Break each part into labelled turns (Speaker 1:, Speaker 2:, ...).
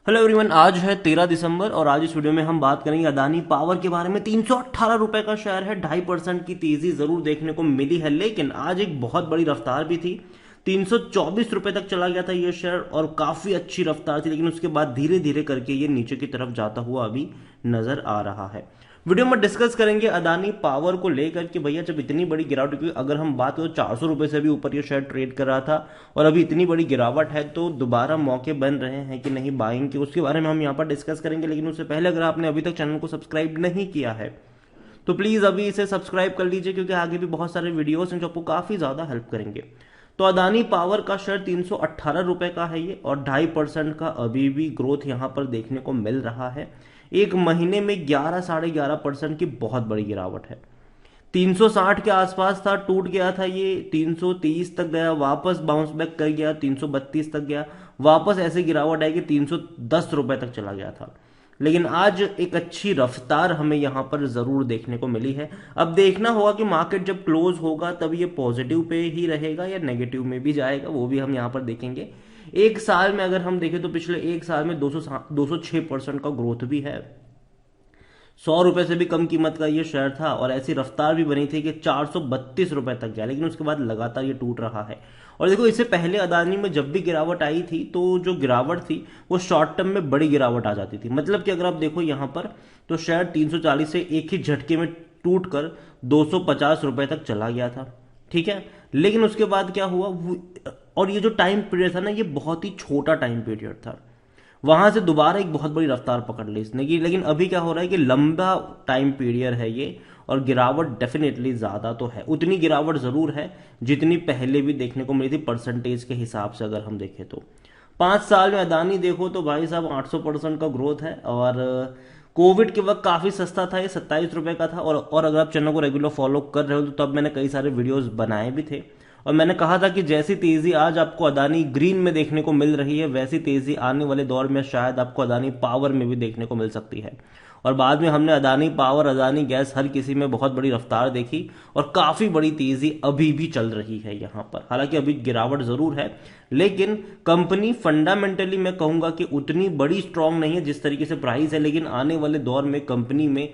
Speaker 1: Hello everyone, आज है 13 दिसंबर और आज इस वीडियो में हम बात करेंगे अदानी पावर के बारे में। 318 रुपए का शेयर है, 2.5% की तेजी जरूर देखने को मिली है, लेकिन आज एक बहुत बड़ी रफ्तार भी थी। 324 रुपए तक चला गया था ये शेयर और काफी अच्छी रफ्तार थी, लेकिन उसके बाद धीरे धीरे करके ये नीचे की तरफ जाता हुआ अभी नजर आ रहा है। वीडियो में डिस्कस करेंगे अदानी पावर को लेकर कि भैया जब इतनी बड़ी गिरावट, क्योंकि अगर हम बात करें तो 400 रुपए से भी ऊपर ये शेयर ट्रेड कर रहा था और अभी इतनी बड़ी गिरावट है तो दोबारा मौके बन रहे हैं कि नहीं बाइंग के, उसके बारे में हम यहाँ पर डिस्कस करेंगे। लेकिन उससे पहले अगर आपने अभी तक चैनल को सब्सक्राइब नहीं किया है तो प्लीज अभी इसे सब्सक्राइब कर लीजिए, क्योंकि आगे भी बहुत सारे वीडियोस हैं जो आपको काफी ज्यादा हेल्प करेंगे। तो अदानी पावर का शेयर 318 रुपए का है ये, और 2.5% का अभी भी ग्रोथ यहां पर देखने को मिल रहा है। एक महीने में 11-11.5% की बहुत बड़ी गिरावट है। 360 के आसपास था, टूट गया था ये, 330 तक गया, वापस बाउंस बैक कर गया, 332 तक गया, वापस ऐसे गिरावट आई कि 310 रुपए तक चला गया था। लेकिन आज एक अच्छी रफ्तार हमें यहां पर जरूर देखने को मिली है। अब देखना होगा कि मार्केट जब क्लोज होगा तब ये पॉजिटिव पे ही रहेगा या नेगेटिव में भी जाएगा, वो भी हम यहां पर देखेंगे। एक साल में अगर हम देखें तो पिछले एक साल में 206% का ग्रोथ भी है। 100 रुपए से भी कम कीमत का ये शेयर था और ऐसी रफ्तार भी बनी थी कि 432 रुपए तक गया, लेकिन उसके बाद लगातार ये टूट रहा है। और देखो, इससे पहले अदानी में जब भी गिरावट आई थी तो जो गिरावट थी वो शॉर्ट टर्म में बड़ी गिरावट आ जाती थी। मतलब कि अगर आप देखो यहां पर तो शेयर 340 से एक ही झटके में टूट कर 250 रुपए तक चला गया था, ठीक है। लेकिन उसके बाद क्या हुआ और ये जो टाइम पीरियड था ना, ये बहुत ही छोटा टाइम पीरियड था। वहां से दोबारा एक बहुत बड़ी रफ्तार पकड़ ली इसने की। लेकिन अभी क्या हो रहा है कि लंबा टाइम पीरियड है ये, और गिरावट डेफिनेटली ज्यादा तो है, उतनी गिरावट जरूर है जितनी पहले भी देखने को मिली थी परसेंटेज के हिसाब से अगर हम देखें तो। 5 साल में अदानी देखो तो भाई साहब 800% का ग्रोथ है। और कोविड के वक्त काफी सस्ता था ये, 27 रुपए का था। और अगर आप चैनल को रेगुलर फॉलो कर रहे हो तो तब मैंने कई सारे वीडियोस बनाए भी थे और मैंने कहा था कि जैसी तेजी आज आपको अदानी ग्रीन में देखने को मिल रही है, वैसी तेजी आने वाले दौर में शायद आपको अदानी पावर में भी देखने को मिल सकती है। और बाद में हमने अदानी पावर, अदानी गैस, हर किसी में बहुत बड़ी रफ्तार देखी और काफी बड़ी तेजी अभी भी चल रही है यहां पर। हालांकि अभी गिरावट जरूर है, लेकिन कंपनी फंडामेंटली मैं कहूंगा कि उतनी बड़ी स्ट्रांग नहीं है जिस तरीके से प्राइस है। लेकिन आने वाले दौर में कंपनी में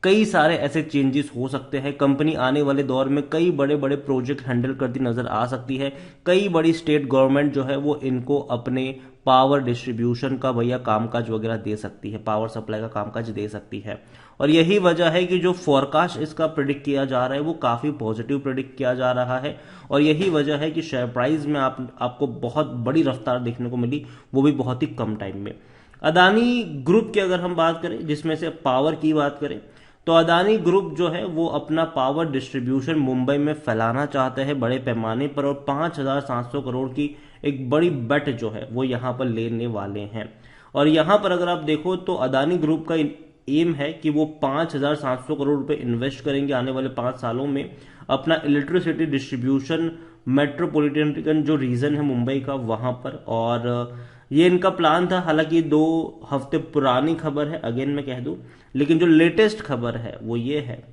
Speaker 1: कई सारे ऐसे चेंजेस हो सकते हैं। कंपनी आने वाले दौर में कई बड़े बड़े प्रोजेक्ट हैंडल करती नजर आ सकती है। कई बड़ी स्टेट गवर्नमेंट जो है वो इनको अपने पावर डिस्ट्रीब्यूशन का भैया कामकाज वगैरह दे सकती है, पावर सप्लाई का कामकाज दे सकती है। और यही वजह है कि जो फोरकास्ट इसका प्रिडिक्ट किया जा रहा है वो काफी पॉजिटिव प्रिडिक्ट किया जा रहा है। और यही वजह है कि शेयर प्राइस में आपको बहुत बड़ी रफ्तार देखने को मिली, वो भी बहुत ही कम टाइम में। अदानी ग्रुप की अगर हम बात करें, जिसमें से पावर की बात करें, तो अदानी ग्रुप जो है वो अपना पावर डिस्ट्रीब्यूशन मुंबई में फैलाना चाहते हैं बड़े पैमाने पर, और 5,700 करोड़ की एक बड़ी बेट जो है वो यहां पर लेने वाले हैं। और यहां पर अगर आप देखो तो अदानी ग्रुप का एम है कि वो 5,700 करोड़ रुपए इन्वेस्ट करेंगे आने वाले 5 सालों में अपना इलेक्ट्रिसिटी डिस्ट्रीब्यूशन मेट्रोपॉलिटन जो रीजन है मुंबई का वहां पर। और ये इनका प्लान था। हालांकि ये 2 हफ्ते पुरानी खबर है, अगेन मैं कह दूं, लेकिन जो लेटेस्ट खबर है वो ये है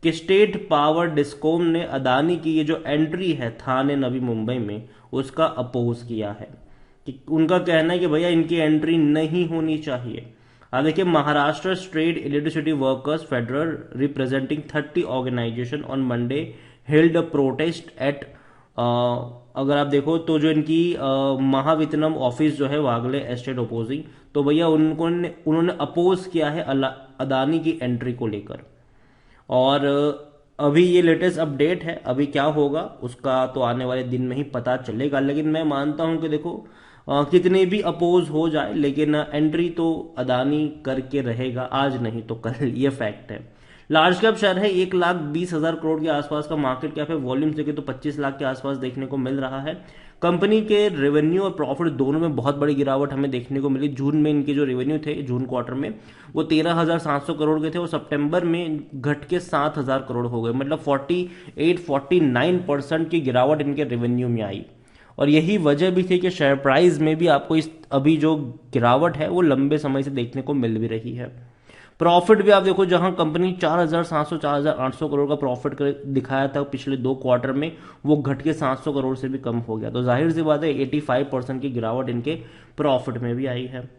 Speaker 1: कि स्टेट पावर डिस्कॉम ने अदानी की ये जो एंट्री है थाने नवी मुंबई में उसका अपोज किया है। कि उनका कहना है कि भैया इनकी एंट्री नहीं होनी चाहिए। अब देखिए, Maharashtra state electricity workers federal representing 30 organisation on Monday held a protest at, अगर आप देखो तो जो इनकी महावितनम ऑफिस जो है वागले एस्टेट ओपोजिंग, तो भैया उन्होंने अपोज किया है अदानी की एंट्री को लेकर। और अभी ये लेटेस्ट अपडेट है, अभी क्या होगा उसका तो आने वाले दिन में ही पता चलेगा। लेकिन मैं मानता हूं कि देखो कितने भी अपोज हो जाए, लेकिन एंट्री तो अदानी करके रहेगा, आज नहीं तो कल, ये फैक्ट है। लार्ज कैप शेयर है, 1,20,000 करोड़ के आसपास का मार्केट कैप है। वॉल्यूम देखे तो 25 लाख के आसपास देखने को मिल रहा है। कंपनी के रेवेन्यू और प्रॉफिट दोनों में बहुत बड़ी गिरावट हमें देखने को मिली। जून में इनके जो रेवेन्यू थे जून क्वार्टर में वो 13,700 करोड़ के थे और सितंबर में घट के 7,000 करोड़ हो गए। मतलब 48-49% की गिरावट इनके रेवेन्यू में आई। और यही वजह भी थी कि शेयर प्राइस में भी आपको इस अभी जो गिरावट है वो लंबे समय से देखने को मिल भी रही है। प्रॉफिट भी आप देखो, जहां कंपनी 4,700 4,800 करोड़ का प्रॉफिट दिखाया था पिछले 2 क्वार्टर में, वो घट के 700 करोड़ से भी कम हो गया। तो जाहिर सी बात है 85% की गिरावट इनके प्रॉफिट में भी आई है।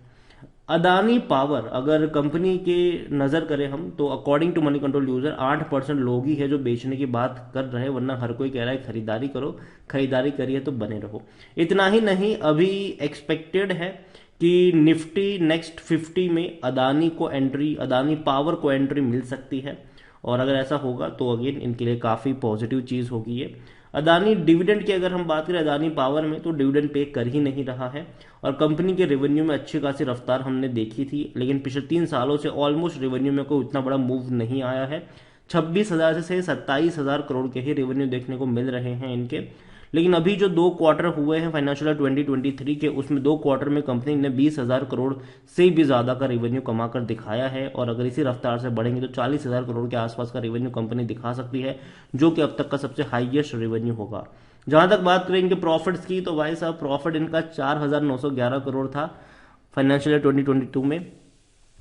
Speaker 1: अदानी पावर अगर कंपनी के नज़र करें हम तो according to Moneycontrol user 8% लोग ही है जो बेचने की बात कर रहे हैं, वरना हर कोई कह रहा है खरीदारी करो, खरीदारी करिए तो बने रहो। इतना ही नहीं, अभी एक्सपेक्टेड है कि निफ्टी नेक्स्ट 50 में अदानी पावर को एंट्री मिल सकती है, और अगर ऐसा होगा तो अगेन इनके लिए काफ़ी पॉजिटिव चीज़ होगी ये। अदानी डिविडेंड की अगर हम बात करें अदानी पावर में, तो डिविडेंड पे कर ही नहीं रहा है, और कंपनी के रेवेन्यू में अच्छी खासी रफ्तार हमने देखी थी, लेकिन पिछले 3 सालों से ऑलमोस्ट रेवेन्यू में कोई इतना बड़ा मूव नहीं आया है। 26,000 से 27,000 करोड़ के ही रेवेन्यू देखने को मिल रहे हैं इनके। लेकिन अभी जो 2 क्वार्टर हुए हैं फाइनेंशियल ईयर 2023 के, उसमें 2 क्वार्टर में कंपनी ने 20,000 करोड़ से भी ज़्यादा का रेवेन्यू कमाकर दिखाया है, और अगर इसी रफ्तार से बढ़ेंगे तो 40,000 करोड़ के आसपास का रेवेन्यू कंपनी दिखा सकती है, जो कि अब तक का सबसे हाईएस्ट रेवेन्यू होगा। जहां तक बात करें इनके प्रॉफिट्स की, तो भाई साहब प्रॉफिट इनका 4,911 करोड़ था फाइनेंशियल ईयर 2022 में,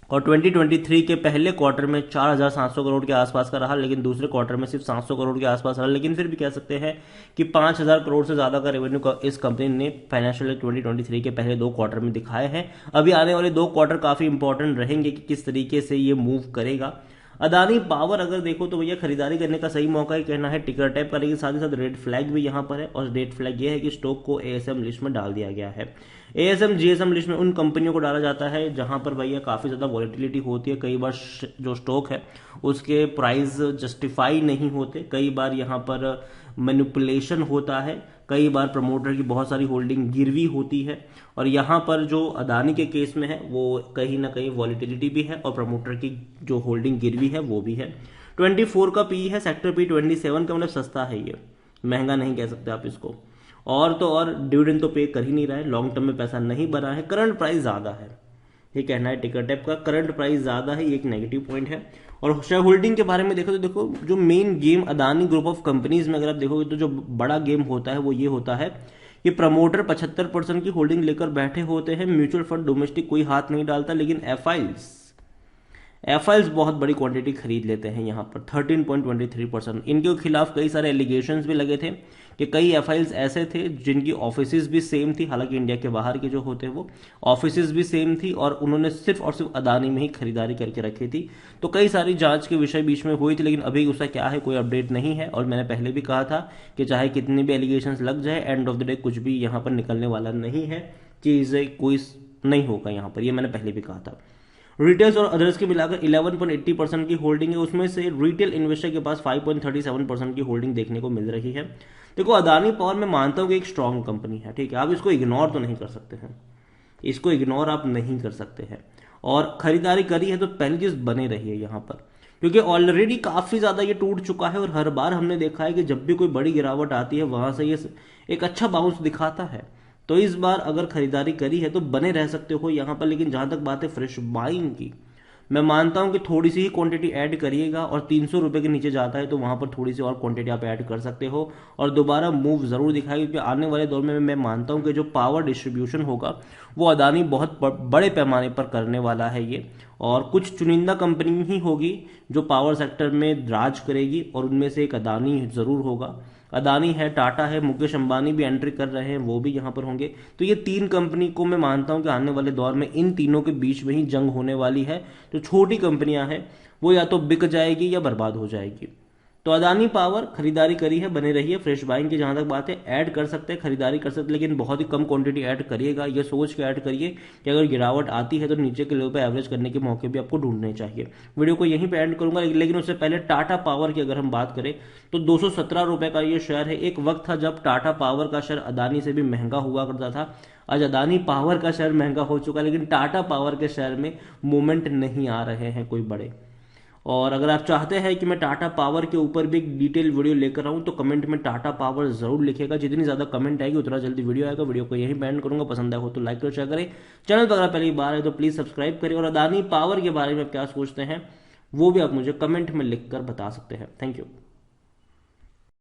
Speaker 1: और 2023 के पहले क्वार्टर में 4,700 करोड़ के आसपास का रहा, लेकिन दूसरे क्वार्टर में सिर्फ 700 करोड़ के आसपास रहा। लेकिन फिर भी कह सकते हैं कि 5,000 करोड़ से ज़्यादा का रेवेन्यू इस कंपनी ने फाइनेंशियल ईयर 2023 के पहले 2 क्वार्टर में दिखाए हैं। अभी आने वाले 2 क्वार्टर काफ़ी इंपॉर्टेंट रहेंगे कि किस तरीके से ये मूव करेगा। अदानी पावर अगर देखो तो भैया खरीदारी करने का सही मौका ही कहना है, टिकर टैप का, लेकिन साथ ही साथ रेड फ्लैग भी यहाँ पर है, और रेड फ्लैग ये है कि स्टॉक को एएसएम लिस्ट में डाल दिया गया है। एएसएम जीएसएम लिस्ट में उन कंपनियों को डाला जाता है जहां पर भैया काफ़ी ज़्यादा वॉलेटिलिटी होती है, कई बार जो स्टॉक है उसके प्राइस जस्टिफाई नहीं होते, कई बार यहाँ पर मैनिपुलेशन होता है, कई बार प्रमोटर की बहुत सारी होल्डिंग गिरवी होती है, और यहाँ पर जो अदानी के केस में है वो कहीं ना कहीं वॉलेटिलिटी भी है और प्रमोटर की जो होल्डिंग गिरवी है वो भी है। 24 का पी है, सेक्टर पी 27 का, मतलब सस्ता है ये, महंगा नहीं कह सकते आप इसको। और तो और डिविडेंड तो पे कर ही नहीं रहा है, लॉन्ग टर्म में पैसा नहीं बना है, करंट प्राइस ज़्यादा है, ये कहना है टिकर टैप का, करंट प्राइस ज़्यादा है, ये एक नेगेटिव पॉइंट है। और शेयर होल्डिंग के बारे में देखो तो देखो जो main game Adani group of companies में अगर आप देखोगे तो जो बड़ा गेम होता है वो ये होता है कि प्रमोटर 75% की होल्डिंग लेकर बैठे होते हैं, म्यूचुअल फंड डोमेस्टिक कोई हाथ नहीं डालता, लेकिन एफआईल्स बहुत बड़ी क्वांटिटी खरीद लेते हैं यहाँ पर 13.23%। इनके खिलाफ कई सारे एलिगेशंस भी लगे थे कि कई एफआईल्स ऐसे थे जिनकी ऑफिसेज भी सेम थी, हालांकि इंडिया के बाहर के जो होते हैं वो ऑफिसेज भी सेम थी, और उन्होंने सिर्फ और सिर्फ अदानी में ही खरीदारी करके रखी थी। तो कई सारी जांच के विषय बीच में हुई थी, लेकिन अभी उसका क्या है कोई अपडेट नहीं है, और मैंने पहले भी कहा था कि चाहे कितनी भी एलिगेशंस लग जाए, एंड ऑफ द डे कुछ भी यहाँ पर निकलने वाला नहीं है, चीज़ें कोई नहीं होगा यहाँ पर, ये मैंने पहले भी कहा था। रिटेल्स और अदर्स के मिलाकर 11.80% की होल्डिंग है, उसमें से रिटेल इन्वेस्टर के पास 5.37% की होल्डिंग देखने को मिल रही है। देखो अदानी पावर मैं मानता हूं कि एक स्ट्रांग कंपनी है, ठीक है, आप इसको इग्नोर तो नहीं कर सकते हैं, इसको इग्नोर आप नहीं कर सकते हैं, और खरीदारी करी है तो पहली चीज बने रही है यहाँ पर, क्योंकि ऑलरेडी काफी ज्यादा ये टूट चुका है, और हर बार हमने देखा है कि जब भी कोई बड़ी गिरावट आती है वहां से ये एक अच्छा बाउंस दिखाता है। तो इस बार अगर खरीदारी करी है तो बने रह सकते हो यहाँ पर। लेकिन जहां तक बात है फ्रेश बाइंग की, मैं मानता हूं कि थोड़ी सी ही क्वांटिटी ऐड करिएगा, और 300 रुपए के नीचे जाता है तो वहां पर थोड़ी सी और क्वांटिटी आप ऐड कर सकते हो, और दोबारा मूव जरूर दिखाएगी, क्योंकि आने वाले दौर में मैं मानता हूं कि जो पावर डिस्ट्रीब्यूशन होगा वो अदानी बहुत बड़े पैमाने पर करने वाला है ये, और कुछ चुनिंदा कंपनी ही होगी जो पावर सेक्टर में राज करेगी, और उनमें से एक अदानी जरूर होगा। अदानी है, टाटा है, मुकेश अंबानी भी एंट्री कर रहे हैं, वो भी यहाँ पर होंगे। तो ये 3 कंपनी को मैं मानता हूं कि आने वाले दौर में इन तीनों के बीच में ही जंग होने वाली है। जो छोटी कंपनियां हैं वो या तो बिक जाएगी या बर्बाद हो जाएगी। तो अदानी पावर खरीदारी करी है, बने रही है। फ्रेश बाइंग की जहां तक बात है ऐड कर सकते हैं, खरीदारी कर सकते हैं, लेकिन बहुत ही कम क्वांटिटी ऐड करिएगा, ये सोच के ऐड करिए कि अगर गिरावट आती है तो नीचे के लेवल पर एवरेज करने के मौके भी आपको ढूंढने चाहिए। वीडियो को यहीं पे एंड करूंगा, लेकिन उससे पहले टाटा पावर की अगर हम बात करें तो 217 रुपए का ये शेयर है। एक वक्त था जब टाटा पावर का शेयर अदानी से भी महंगा हुआ करता था, आज अदानी पावर का शेयर महंगा हो चुका है, लेकिन टाटा पावर के शेयर में मूवमेंट नहीं आ रहे हैं कोई बड़े। और अगर आप चाहते हैं कि मैं टाटा पावर के ऊपर भी एक डिटेल वीडियो लेकर आऊं तो कमेंट में टाटा पावर जरूर लिखेगा, जितनी ज्यादा कमेंट आएगी उतना जल्दी वीडियो आएगा। वीडियो को यहीं बैंड करूंगा, पसंद आया हो तो लाइक करो, शेयर करें, चैनल पर अगर पहली बार है तो प्लीज सब्सक्राइब करें, और अदानी पावर के बारे में क्या सोचते हैं वो भी आप मुझे कमेंट में लिखकर बता सकते हैं। Thank you.